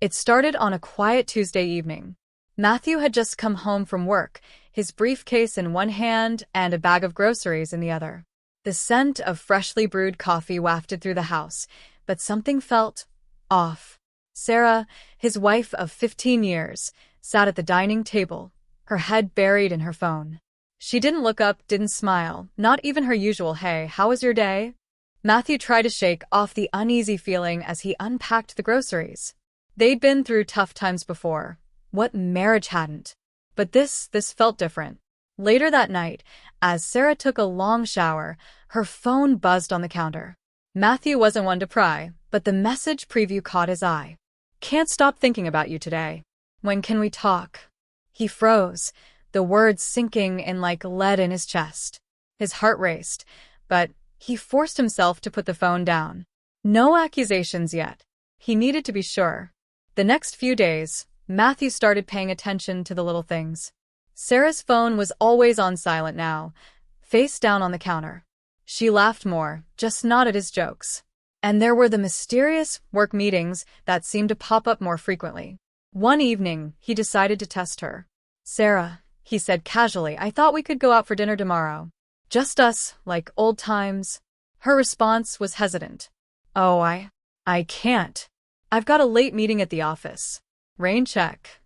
It started on a quiet Tuesday evening. Matthew had just come home from work, his briefcase in one hand and a bag of groceries in the other. The scent of freshly brewed coffee wafted through the house, but something felt off. Sarah, his wife of 15 years, sat at the dining table, her head buried in her phone. She didn't look up, didn't smile, not even her usual "Hey, how was your day?" Matthew tried to shake off the uneasy feeling as he unpacked the groceries. They'd been through tough times before. What marriage hadn't? But this felt different. Later that night, as Sarah took a long shower, her phone buzzed on the counter. Matthew wasn't one to pry, but the message preview caught his eye. "Can't stop thinking about you today. When can we talk?" He froze, the words sinking in like lead in his chest. His heart raced, but he forced himself to put the phone down. No accusations yet. He needed to be sure. The next few days, Matthew started paying attention to the little things. Sarah's phone was always on silent now, face down on the counter. She laughed more, just not at his jokes. And there were the mysterious work meetings that seemed to pop up more frequently. One evening, he decided to test her. "Sarah," he said casually, "I thought we could go out for dinner tomorrow. Just us, like old times." Her response was hesitant. "Oh, I can't. I've got a late meeting at the office." Rain check.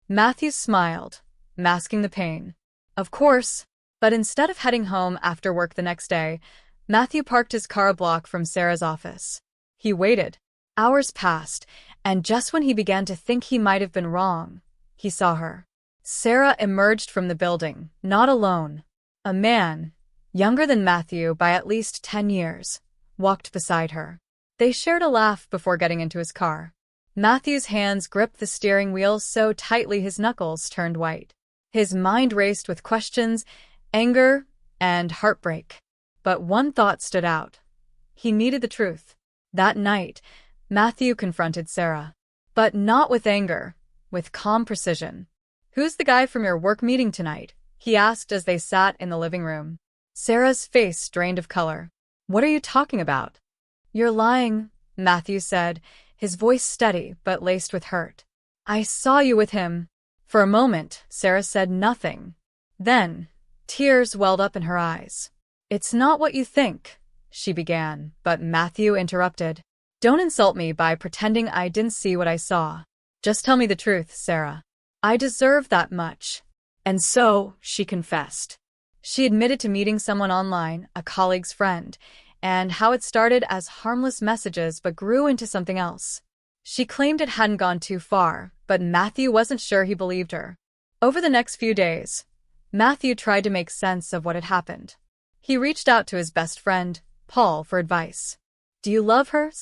Matthew smiled, masking the pain. Of course. But instead of heading home after work the next day, Matthew parked his car a block from Sarah's office. He waited. Hours passed, and just when he began to think he might have been wrong, he saw her. Sarah emerged from the building, not alone. A man, younger than Matthew by at least 10 years, walked beside her. They shared a laugh before getting into his car. Matthew's hands gripped the steering wheel so tightly his knuckles turned white. His mind raced with questions, anger, and heartbreak. But one thought stood out. He needed the truth. That night, Matthew confronted Sarah. But not with anger, with calm precision. "Who's the guy from your work meeting tonight?" he asked as they sat in the living room. Sarah's face drained of color. "What are you talking about?" "You're lying," Matthew said, his voice steady but laced with hurt. "I saw you with him." For a moment, Sarah said nothing. Then, tears welled up in her eyes. "It's not what you think," she began, but Matthew interrupted. "Don't insult me by pretending I didn't see what I saw. Just tell me the truth, Sarah. I deserve that much." And so, she confessed. She admitted to meeting someone online, a colleague's friend, and how it started as harmless messages but grew into something else. She claimed it hadn't gone too far, but Matthew wasn't sure he believed her. Over the next few days, Matthew tried to make sense of what had happened. He reached out to his best friend, Paul, for advice. "Do you love her?"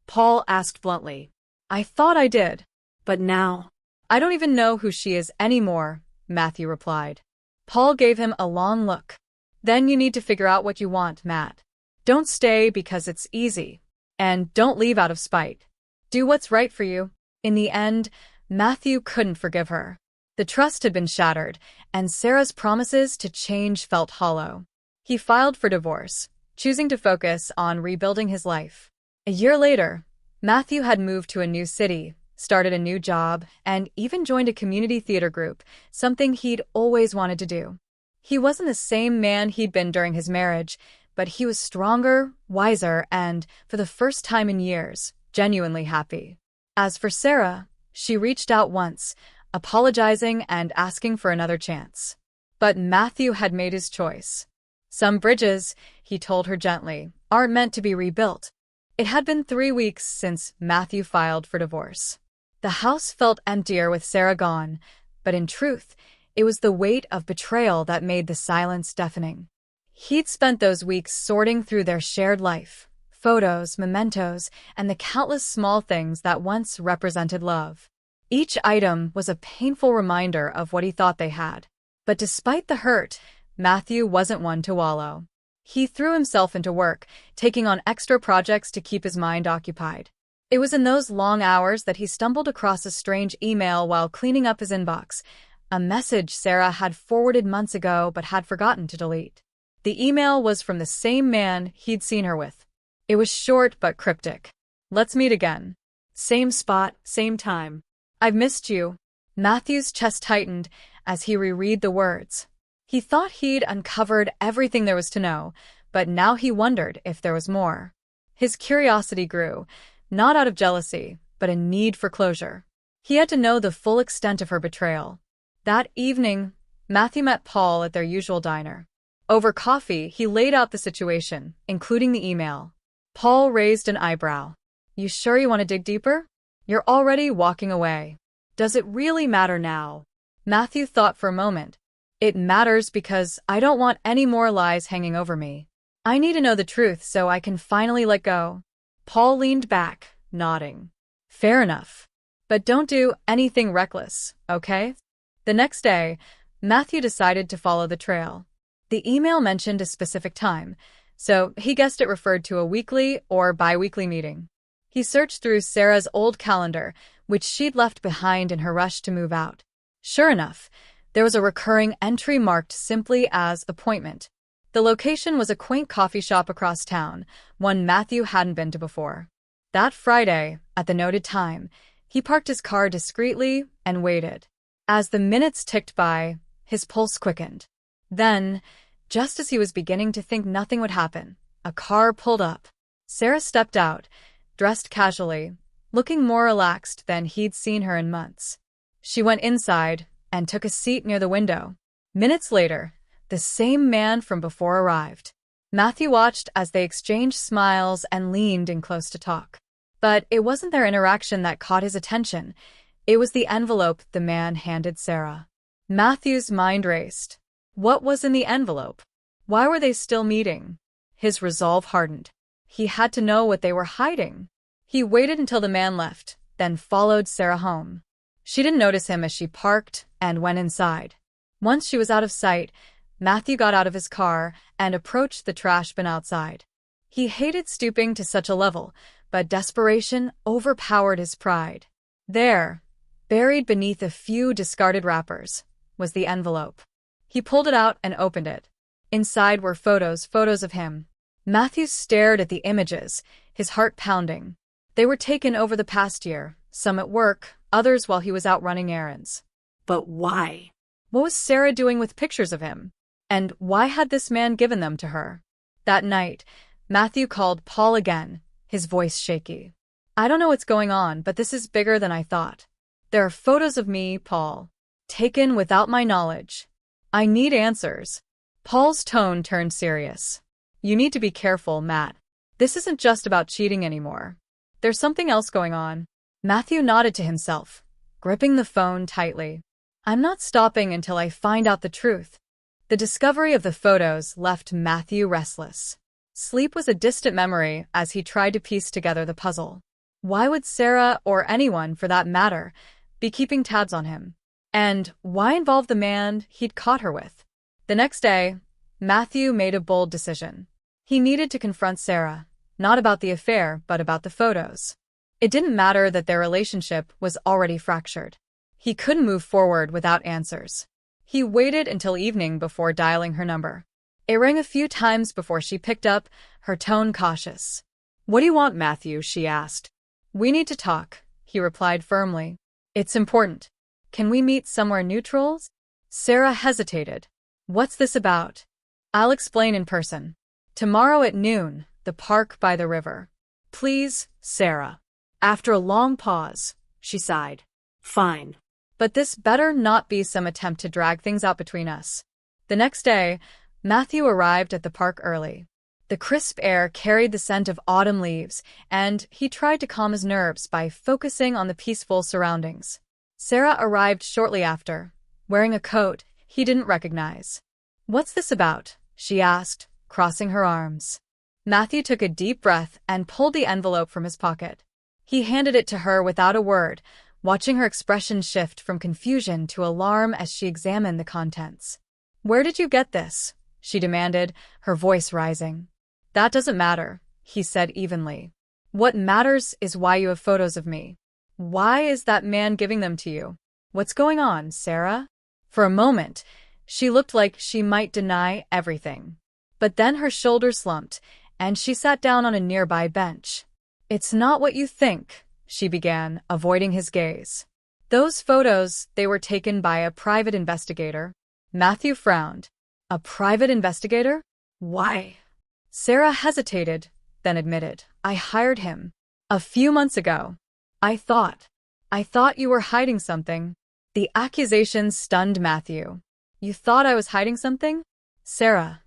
Paul asked bluntly. "I thought I did. But now, I don't even know who she is anymore," Matthew replied. Paul gave him a long look. "Then you need to figure out what you want, Matt. Don't stay because it's easy. And don't leave out of spite. Do what's right for you." In the end, Matthew couldn't forgive her. The trust had been shattered, and Sarah's promises to change felt hollow. He filed for divorce, choosing to focus on rebuilding his life. A year later, Matthew had moved to a new city, started a new job, and even joined a community theater group, something he'd always wanted to do. He wasn't the same man he'd been during his marriage, but he was stronger, wiser, and, for the first time in years, genuinely happy. As for Sarah, she reached out once, apologizing and asking for another chance. But Matthew had made his choice. "Some bridges," he told her gently, "aren't meant to be rebuilt." It had been 3 weeks since Matthew filed for divorce. The house felt emptier with Sarah gone, but in truth, it was the weight of betrayal that made the silence deafening. He'd spent those weeks sorting through their shared life, photos, mementos, and the countless small things that once represented love. Each item was a painful reminder of what he thought they had. But despite the hurt, Matthew wasn't one to wallow. He threw himself into work, taking on extra projects to keep his mind occupied. It was in those long hours that he stumbled across a strange email while cleaning up his inbox, a message Sarah had forwarded months ago but had forgotten to delete. The email was from the same man he'd seen her with. It was short but cryptic. "Let's meet again. Same spot, same time. I've missed you. Matthew's chest tightened as he reread the words. He thought he'd uncovered everything there was to know, but now he wondered if there was more. His curiosity grew, not out of jealousy, but a need for closure. He had to know the full extent of her betrayal. That evening, Matthew met Paul at their usual diner. Over coffee, he laid out the situation, including the email. Paul raised an eyebrow. You sure you want to dig deeper? You're already walking away. Does it really matter now? Matthew thought for a moment. It matters because I don't want any more lies hanging over me. I need to know the truth so I can finally let go. Paul leaned back, nodding. Fair enough. But don't do anything reckless, okay? The next day, Matthew decided to follow the trail. The email mentioned a specific time, so he guessed it referred to a weekly or bi-weekly meeting. He searched through Sarah's old calendar, which she'd left behind in her rush to move out. Sure enough, there was a recurring entry marked simply as appointment. The location was a quaint coffee shop across town, one Matthew hadn't been to before. That Friday, at the noted time, he parked his car discreetly and waited. As the minutes ticked by, his pulse quickened. Then, just as he was beginning to think nothing would happen, a car pulled up. Sarah stepped out, dressed casually, looking more relaxed than he'd seen her in months. She went inside and took a seat near the window. Minutes later, the same man from before arrived. Matthew watched as they exchanged smiles and leaned in close to talk. But it wasn't their interaction that caught his attention. It was the envelope the man handed Sarah. Matthew's mind raced. What was in the envelope? Why were they still meeting? His resolve hardened. He had to know what they were hiding. He waited until the man left, then followed Sarah home. She didn't notice him as she parked and went inside. Once she was out of sight, Matthew got out of his car and approached the trash bin outside. He hated stooping to such a level, but desperation overpowered his pride. There, buried beneath a few discarded wrappers, was the envelope. He pulled it out and opened it. Inside were photos of him. Matthew stared at the images, his heart pounding. They were taken over the past year, some at work, others while he was out running errands. But why? What was Sarah doing with pictures of him? And why had this man given them to her? That night, Matthew called Paul again, his voice shaky. I don't know what's going on, but this is bigger than I thought. There are photos of me, Paul, taken without my knowledge. I need answers. Paul's tone turned serious. You need to be careful, Matt. This isn't just about cheating anymore. There's something else going on. Matthew nodded to himself, gripping the phone tightly. I'm not stopping until I find out the truth. The discovery of the photos left Matthew restless. Sleep was a distant memory as he tried to piece together the puzzle. Why would Sarah, or anyone for that matter, be keeping tabs on him? And why involve the man he'd caught her with? The next day, Matthew made a bold decision. He needed to confront Sarah, not about the affair, but about the photos. It didn't matter that their relationship was already fractured. He couldn't move forward without answers. He waited until evening before dialing her number. It rang a few times before she picked up, her tone cautious. What do you want, Matthew? She asked. We need to talk, he replied firmly. It's important. Can we meet somewhere neutral? Sarah hesitated. What's this about? I'll explain in person. Tomorrow at noon, the park by the river. Please, Sarah. After a long pause, she sighed. Fine. But this better not be some attempt to drag things out between us. The next day, Matthew arrived at the park early. The crisp air carried the scent of autumn leaves, and he tried to calm his nerves by focusing on the peaceful surroundings. Sarah arrived shortly after, wearing a coat he didn't recognize. What's this about? She asked, crossing her arms. Matthew took a deep breath and pulled the envelope from his pocket. He handed it to her without a word, watching her expression shift from confusion to alarm as she examined the contents. Where did you get this? She demanded, her voice rising. That doesn't matter, he said evenly. What matters is why you have photos of me. Why is that man giving them to you? What's going on, Sarah? For a moment, she looked like she might deny everything. But then her shoulders slumped, and she sat down on a nearby bench. It's not what you think, she began, avoiding his gaze. Those photos, they were taken by a private investigator. Matthew frowned. A private investigator? Why? Sarah hesitated, then admitted, I hired him. A few months ago. I thought you were hiding something. The accusation stunned Matthew. You thought I was hiding something? Sarah,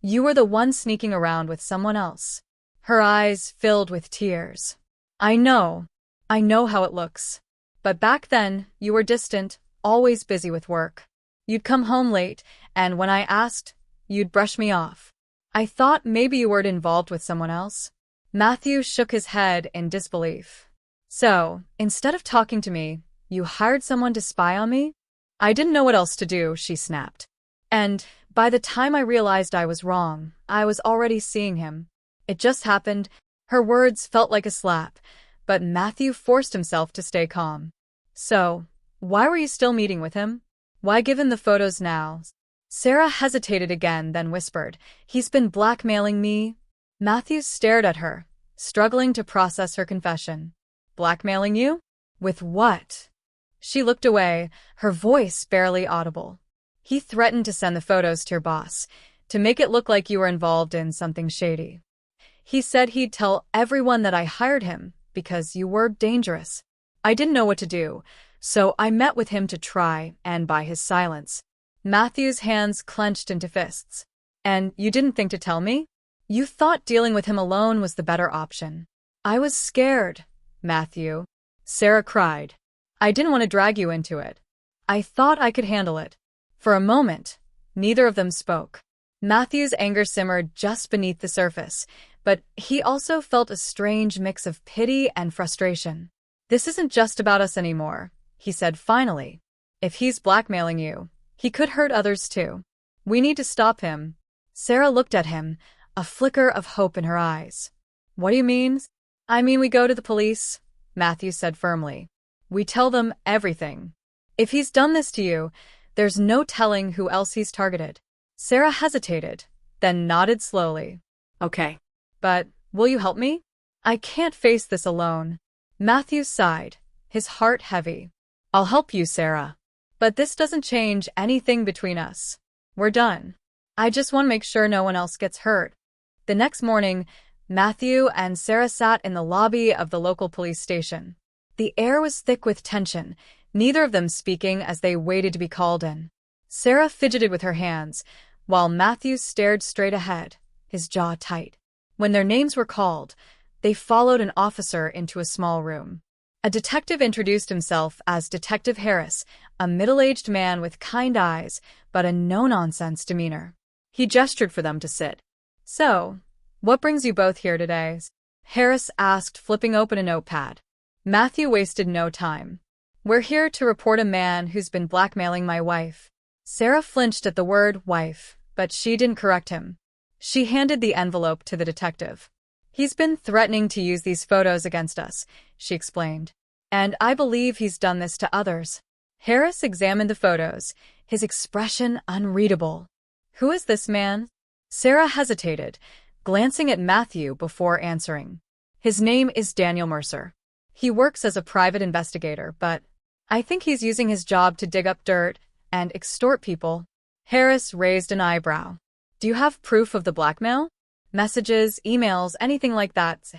you were the one sneaking around with someone else. Her eyes filled with tears. I know how it looks. But back then, you were distant, always busy with work. You'd come home late, and when I asked, you'd brush me off. I thought maybe you weren't involved with someone else. Matthew shook his head in disbelief. So, instead of talking to me, you hired someone to spy on me? I didn't know what else to do, she snapped. And by the time I realized I was wrong, I was already seeing him. It just happened. Her words felt like a slap, but Matthew forced himself to stay calm. So, why were you still meeting with him? Why give him the photos now? Sarah hesitated again, then whispered, He's been blackmailing me. Matthew stared at her, struggling to process her confession. Blackmailing you? With what? She looked away, her voice barely audible. He threatened to send the photos to your boss, to make it look like you were involved in something shady. He said he'd tell everyone that I hired him, because you were dangerous. I didn't know what to do, so I met with him to try and buy his silence. Matthew's hands clenched into fists. And you didn't think to tell me? You thought dealing with him alone was the better option. I was scared, Matthew. Sarah cried. I didn't want to drag you into it. I thought I could handle it. For a moment, neither of them spoke. Matthew's anger simmered just beneath the surface, but he also felt a strange mix of pity and frustration. This isn't just about us anymore, he said finally. If he's blackmailing you, he could hurt others too. We need to stop him. Sarah looked at him, a flicker of hope in her eyes. What do you mean? I mean we go to the police, Matthew said firmly. We tell them everything. If he's done this to you, there's no telling who else he's targeted. Sarah hesitated, then nodded slowly. Okay. But will you help me? I can't face this alone. Matthew sighed, his heart heavy. I'll help you, Sarah. But this doesn't change anything between us. We're done. I just want to make sure no one else gets hurt. The next morning, Matthew and Sarah sat in the lobby of the local police station. The air was thick with tension, neither of them speaking as they waited to be called in. Sarah fidgeted with her hands, while Matthew stared straight ahead, his jaw tight. When their names were called, they followed an officer into a small room. A detective introduced himself as Detective Harris, a middle-aged man with kind eyes, but a no-nonsense demeanor. He gestured for them to sit. So, what brings you both here today? Harris asked, flipping open a notepad. Matthew wasted no time. We're here to report a man who's been blackmailing my wife. Sarah flinched at the word wife, but she didn't correct him. She handed the envelope to the detective. He's been threatening to use these photos against us, she explained. And I believe he's done this to others. Harris examined the photos, his expression unreadable. Who is this man? Sarah hesitated, glancing at Matthew before answering. His name is Daniel Mercer. He works as a private investigator, but I think he's using his job to dig up dirt and extort people. Harris raised an eyebrow. Do you have proof of the blackmail? Messages, emails, anything like that?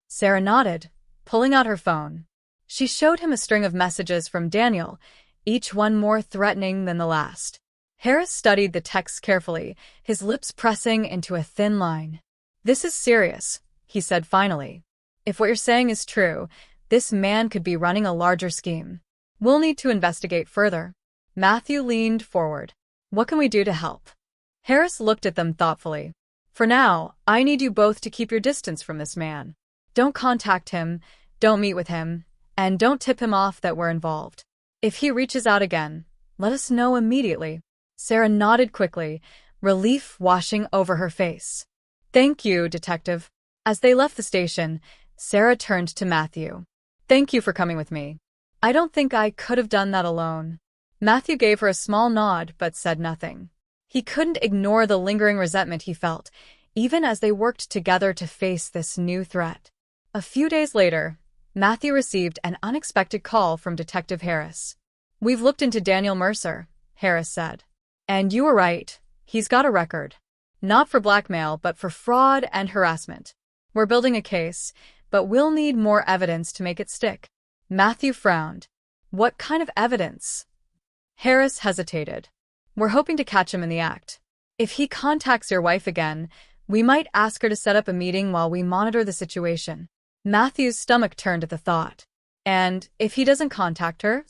Sarah nodded, pulling out her phone. She showed him a string of messages from Daniel, each one more threatening than the last. Harris studied the text carefully, his lips pressing into a thin line. This is serious, he said finally. If what you're saying is true, this man could be running a larger scheme. We'll need to investigate further. Matthew leaned forward. What can we do to help? Harris looked at them thoughtfully. For now, I need you both to keep your distance from this man. Don't contact him, don't meet with him, and don't tip him off that we're involved. If he reaches out again, let us know immediately. Sarah nodded quickly, relief washing over her face. Thank you, Detective. As they left the station, Sarah turned to Matthew. Thank you for coming with me. I don't think I could have done that alone. Matthew gave her a small nod but said nothing. He couldn't ignore the lingering resentment he felt, even as they worked together to face this new threat. A few days later, Matthew received an unexpected call from Detective Harris. "We've looked into Daniel Mercer," Harris said. "And you were right. He's got a record. Not for blackmail, but for fraud and harassment. We're building a case, but we'll need more evidence to make it stick." Matthew frowned. "What kind of evidence?" Harris hesitated. "We're hoping to catch him in the act. If he contacts your wife again, we might ask her to set up a meeting while we monitor the situation." Matthew's stomach turned at the thought. "And if he doesn't contact her,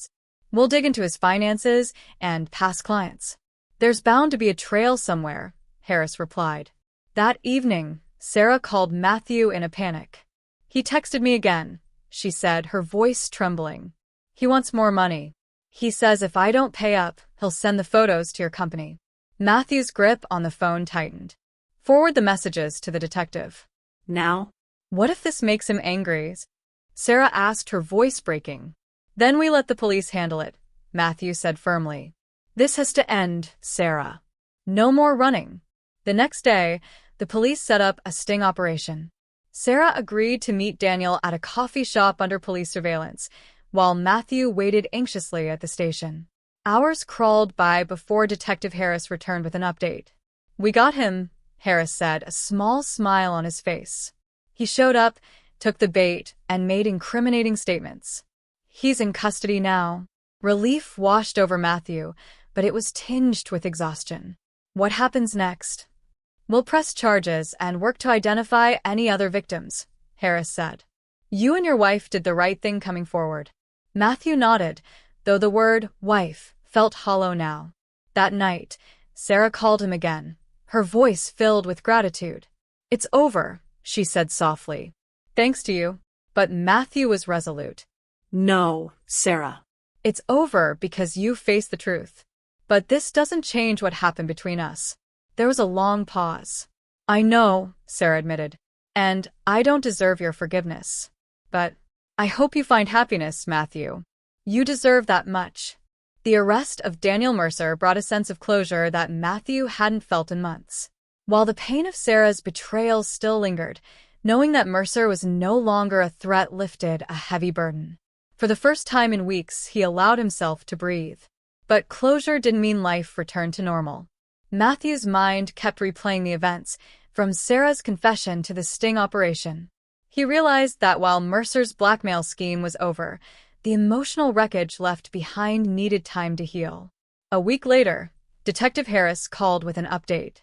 we'll dig into his finances and past clients. There's bound to be a trail somewhere," Harris replied. That evening, Sarah called Matthew in a panic. "He texted me again," she said, her voice trembling. "He wants more money. He says if I don't pay up, he'll send the photos to your company." Matthew's grip on the phone tightened. "Forward the messages to the detective." Now? "What if this makes him angry?" Sarah asked, her voice breaking. "Then we let the police handle it," Matthew said firmly. "This has to end, Sarah. No more running." The next day, the police set up a sting operation. Sarah agreed to meet Daniel at a coffee shop under police surveillance, while Matthew waited anxiously at the station. Hours crawled by before Detective Harris returned with an update. "We got him," Harris said, a small smile on his face. "He showed up, took the bait, and made incriminating statements. He's in custody now." Relief washed over Matthew, but it was tinged with exhaustion. "What happens next?" "We'll press charges and work to identify any other victims," Harris said. "You and your wife did the right thing coming forward." Matthew nodded, though the word wife felt hollow now. That night, Sarah called him again, her voice filled with gratitude. "It's over," she said softly. "Thanks to you." But Matthew was resolute. "No, Sarah. "It's over because you faced the truth. But this doesn't change what happened between us." There was a long pause. "I know," Sarah admitted, "and I don't deserve your forgiveness. But I hope you find happiness, Matthew. You deserve that much." The arrest of Daniel Mercer brought a sense of closure that Matthew hadn't felt in months. While the pain of Sarah's betrayal still lingered, knowing that Mercer was no longer a threat lifted a heavy burden. For the first time in weeks, he allowed himself to breathe. But closure didn't mean life returned to normal. Matthew's mind kept replaying the events, from Sarah's confession to the sting operation. He realized that while Mercer's blackmail scheme was over, the emotional wreckage left behind needed time to heal. A week later, Detective Harris called with an update.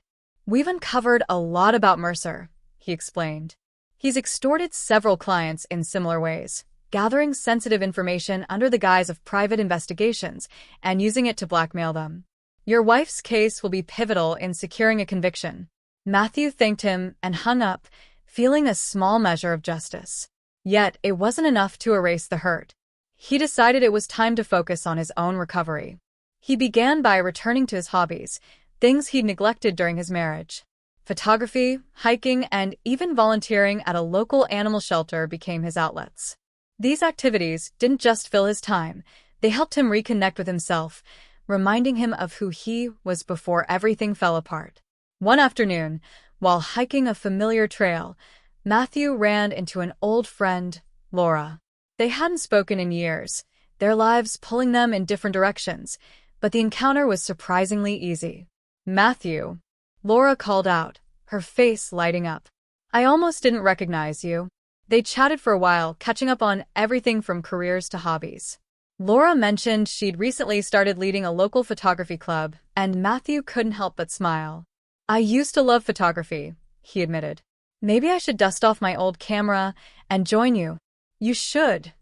"We've uncovered a lot about Mercer," he explained. "He's extorted several clients in similar ways, gathering sensitive information under the guise of private investigations and using it to blackmail them. Your wife's case will be pivotal in securing a conviction." Matthew thanked him and hung up, feeling a small measure of justice. Yet it wasn't enough to erase the hurt. He decided it was time to focus on his own recovery. He began by returning to his hobbies, things he'd neglected during his marriage. Photography, hiking, and even volunteering at a local animal shelter became his outlets. These activities didn't just fill his time, they helped him reconnect with himself, reminding him of who he was before everything fell apart. One afternoon, while hiking a familiar trail, Matthew ran into an old friend, Laura. They hadn't spoken in years, their lives pulling them in different directions, but the encounter was surprisingly easy. "Matthew," Laura called out, her face lighting up. "I almost didn't recognize you." They chatted for a while, catching up on everything from careers to hobbies. Laura mentioned she'd recently started leading a local photography club, and Matthew couldn't help but smile. "I used to love photography," he admitted. "Maybe I should dust off my old camera and join you." "You should,"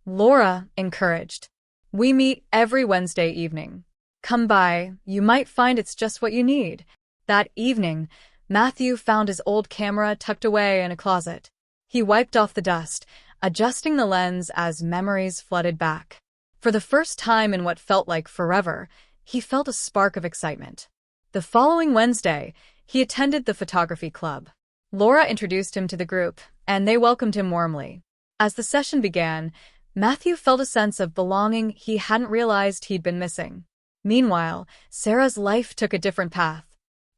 Laura encouraged. "We meet every Wednesday evening. Come by, you might find it's just what you need." That evening, Matthew found his old camera tucked away in a closet. He wiped off the dust, adjusting the lens as memories flooded back. For the first time in what felt like forever, he felt a spark of excitement. The following Wednesday, he attended the photography club. Laura introduced him to the group, and they welcomed him warmly. As the session began, Matthew felt a sense of belonging he hadn't realized he'd been missing. Meanwhile, Sarah's life took a different path.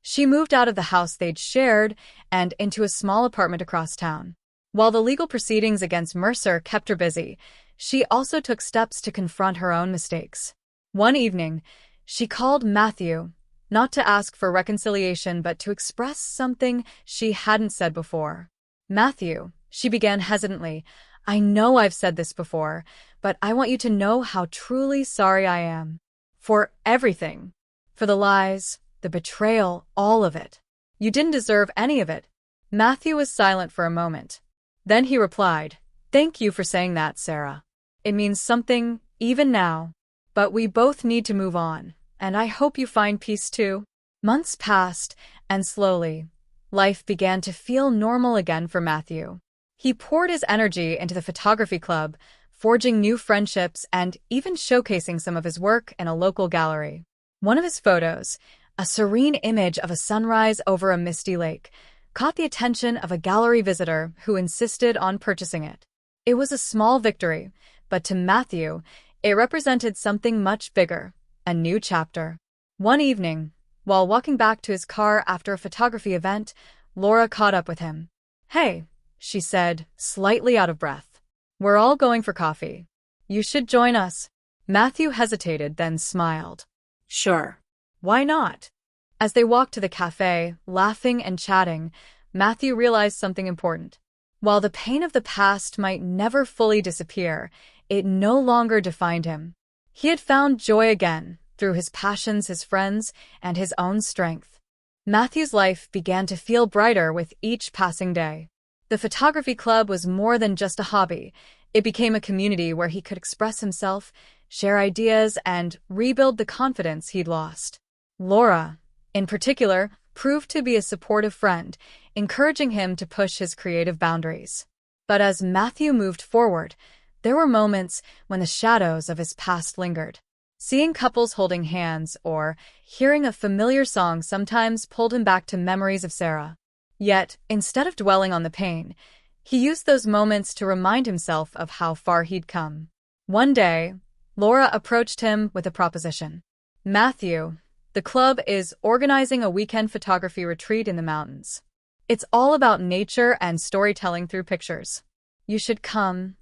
She moved out of the house they'd shared and into a small apartment across town. While the legal proceedings against Mercer kept her busy, she also took steps to confront her own mistakes. One evening, she called Matthew, not to ask for reconciliation but to express something she hadn't said before. "Matthew," she began hesitantly, "I know I've said this before, but I want you to know how truly sorry I am. For everything. For the lies, the betrayal, all of it. You didn't deserve any of it." Matthew was silent for a moment. Then he replied, "Thank you for saying that, Sarah. It means something, even now. But we both need to move on, and I hope you find peace too." Months passed, and slowly, life began to feel normal again for Matthew. He poured his energy into the photography club, forging new friendships and even showcasing some of his work in a local gallery. One of his photos, a serene image of a sunrise over a misty lake, caught the attention of a gallery visitor who insisted on purchasing it. It was a small victory, but to Matthew, it represented something much bigger, a new chapter. One evening, while walking back to his car after a photography event, Laura caught up with him. "Hey," she said, slightly out of breath. "We're all going for coffee. You should join us." Matthew hesitated, then smiled. Sure. "Why not?" As they walked to the cafe, laughing and chatting, Matthew realized something important. While the pain of the past might never fully disappear, it no longer defined him. He had found joy again, through his passions, his friends, and his own strength. Matthew's life began to feel brighter with each passing day. The photography club was more than just a hobby. It became a community where he could express himself, share ideas, and rebuild the confidence he'd lost. Laura, in particular, proved to be a supportive friend, encouraging him to push his creative boundaries. But as Matthew moved forward, there were moments when the shadows of his past lingered. Seeing couples holding hands or hearing a familiar song sometimes pulled him back to memories of Sarah. Yet, instead of dwelling on the pain, he used those moments to remind himself of how far he'd come. One day, Laura approached him with a proposition. "Matthew, the club is organizing a weekend photography retreat in the mountains. It's all about nature and storytelling through pictures. You should come.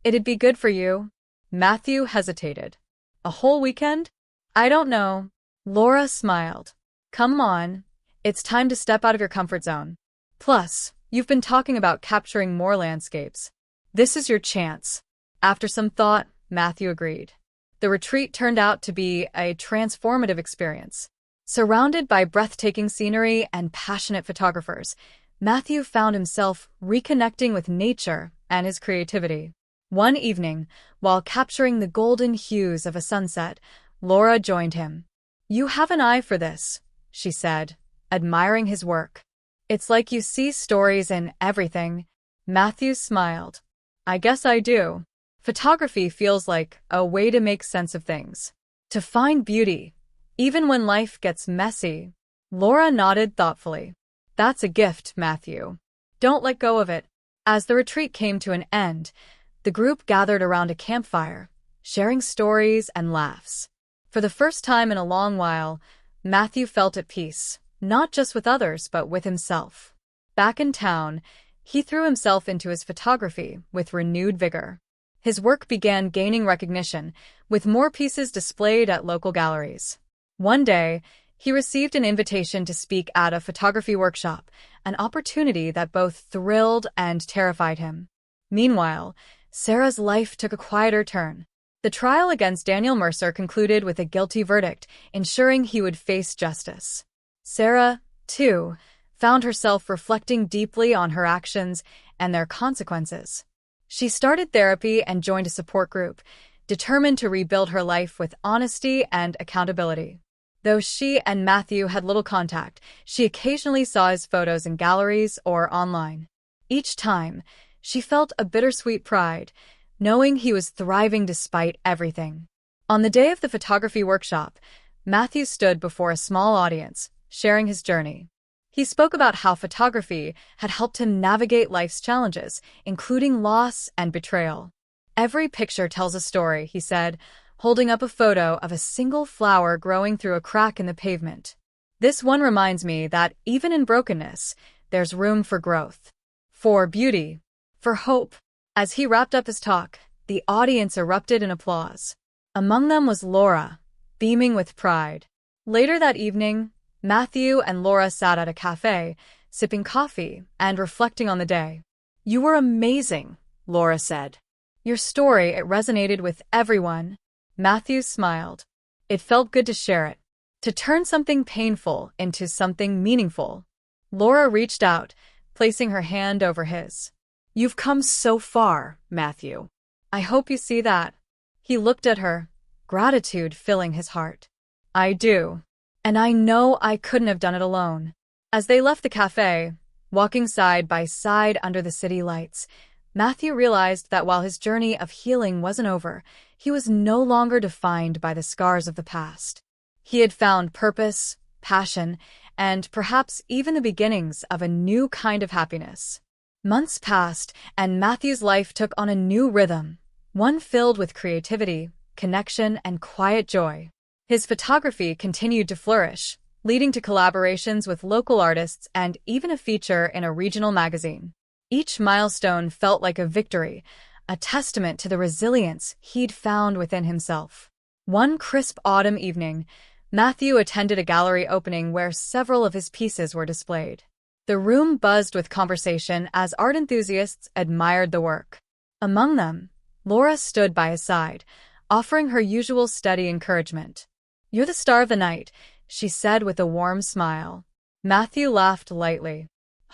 It'd be good for you." Matthew hesitated. "A whole weekend? I don't know." Laura smiled. "Come on. It's time to step out of your comfort zone. Plus, you've been talking about capturing more landscapes. This is your chance." After some thought, Matthew agreed. The retreat turned out to be a transformative experience. Surrounded by breathtaking scenery and passionate photographers, Matthew found himself reconnecting with nature and his creativity. One evening, while capturing the golden hues of a sunset, Laura joined him. "You have an eye for this," she said, admiring his work. "It's like you see stories in everything." Matthew smiled. "I guess I do. Photography feels like a way to make sense of things. To find beauty, even when life gets messy." Laura nodded thoughtfully. "That's a gift, Matthew. Don't let go of it." As the retreat came to an end, the group gathered around a campfire, sharing stories and laughs. For the first time in a long while, Matthew felt at peace, not just with others but with himself. Back in town, he threw himself into his photography with renewed vigor. His work began gaining recognition, with more pieces displayed at local galleries. One day, he received an invitation to speak at a photography workshop, an opportunity that both thrilled and terrified him. Meanwhile, Sarah's life took a quieter turn. The trial against Daniel Mercer concluded with a guilty verdict, ensuring he would face justice. Sarah, too, found herself reflecting deeply on her actions and their consequences. She started therapy and joined a support group, determined to rebuild her life with honesty and accountability. Though she and Matthew had little contact, she occasionally saw his photos in galleries or online. Each time, she felt a bittersweet pride, knowing he was thriving despite everything. On the day of the photography workshop, Matthew stood before a small audience, sharing his journey. He spoke about how photography had helped him navigate life's challenges, including loss and betrayal. "Every picture tells a story," he said, holding up a photo of a single flower growing through a crack in the pavement. "This one reminds me that even in brokenness, there's room for growth." For beauty, for hope. As he wrapped up his talk, the audience erupted in applause. Among them was Laura, beaming with pride. Later that evening, Matthew and Laura sat at a cafe, sipping coffee and reflecting on the day. "You were amazing," Laura said. "Your story, it resonated with everyone." Matthew smiled. It felt good to share it, to turn something painful into something meaningful. Laura reached out, placing her hand over his. "You've come so far, Matthew. I hope you see that." He looked at her, gratitude filling his heart. "I do. And I know I couldn't have done it alone." As they left the cafe, walking side by side under the city lights, Matthew realized that while his journey of healing wasn't over, he was no longer defined by the scars of the past. He had found purpose, passion, and perhaps even the beginnings of a new kind of happiness. Months passed, and Matthew's life took on a new rhythm, one filled with creativity, connection, and quiet joy. His photography continued to flourish, leading to collaborations with local artists and even a feature in a regional magazine. Each milestone felt like a victory, a testament to the resilience he'd found within himself. One crisp autumn evening, Matthew attended a gallery opening where several of his pieces were displayed. The room buzzed with conversation as art enthusiasts admired the work. Among them, Laura stood by his side, offering her usual steady encouragement. "You're the star of the night," she said with a warm smile. Matthew laughed lightly.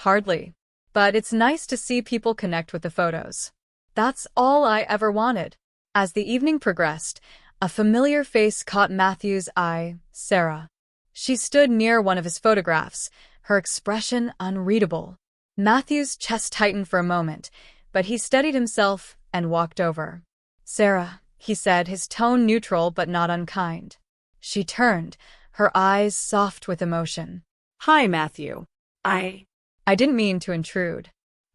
"Hardly. But it's nice to see people connect with the photos. That's all I ever wanted." As the evening progressed, a familiar face caught Matthew's eye, Sarah. She stood near one of his photographs, her expression unreadable. Matthew's chest tightened for a moment, but he steadied himself and walked over. "Sarah," he said, his tone neutral but not unkind. She turned, her eyes soft with emotion. "Hi, Matthew. I didn't mean to intrude.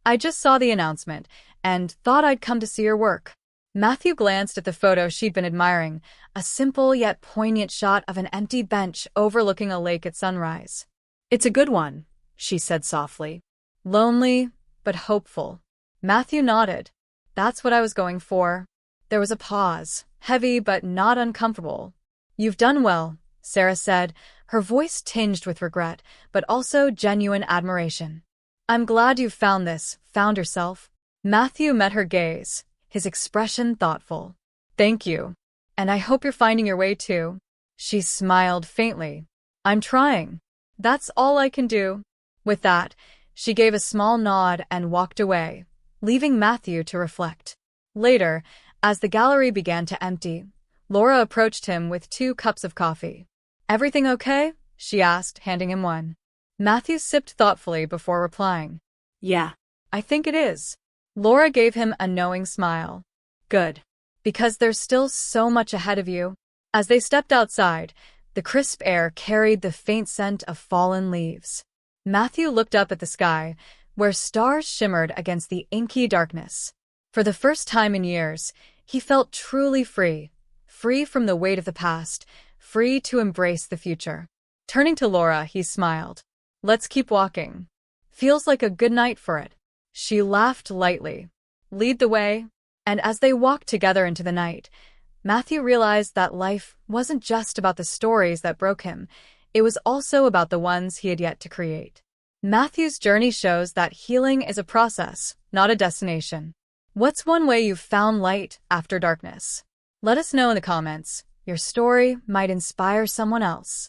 I just saw the announcement and thought I'd come to see your work." Matthew glanced at the photo she'd been admiring, a simple yet poignant shot of an empty bench overlooking a lake at sunrise. It's a good one," she said softly. "Lonely, but hopeful." Matthew nodded. "That's what I was going for." There was a pause, heavy but not uncomfortable. "You've done well," Sarah said, her voice tinged with regret, but also genuine admiration. "I'm glad you've found yourself." Matthew met her gaze, his expression thoughtful. "Thank you. And I hope you're finding your way too." She smiled faintly. "I'm trying. That's all I can do." With that, she gave a small nod and walked away, leaving Matthew to reflect. Later, as the gallery began to empty, Laura approached him with 2 cups of coffee. "Everything okay?" she asked, handing him one. Matthew sipped thoughtfully before replying. "Yeah." "I think it is." Laura gave him a knowing smile. "Good. Because there's still so much ahead of you." As they stepped outside, the crisp air carried the faint scent of fallen leaves. Matthew looked up at the sky, where stars shimmered against the inky darkness. For the first time in years, he felt truly free from the weight of the past, free to embrace the future. Turning to Laura, he smiled. "Let's keep walking. Feels like a good night for it." She laughed lightly. "Lead the way." And as they walked together into the night, Matthew realized that life wasn't just about the stories that broke him, it was also about the ones he had yet to create. Matthew's journey shows that healing is a process, not a destination. What's one way you've found light after darkness? Let us know in the comments. Your story might inspire someone else.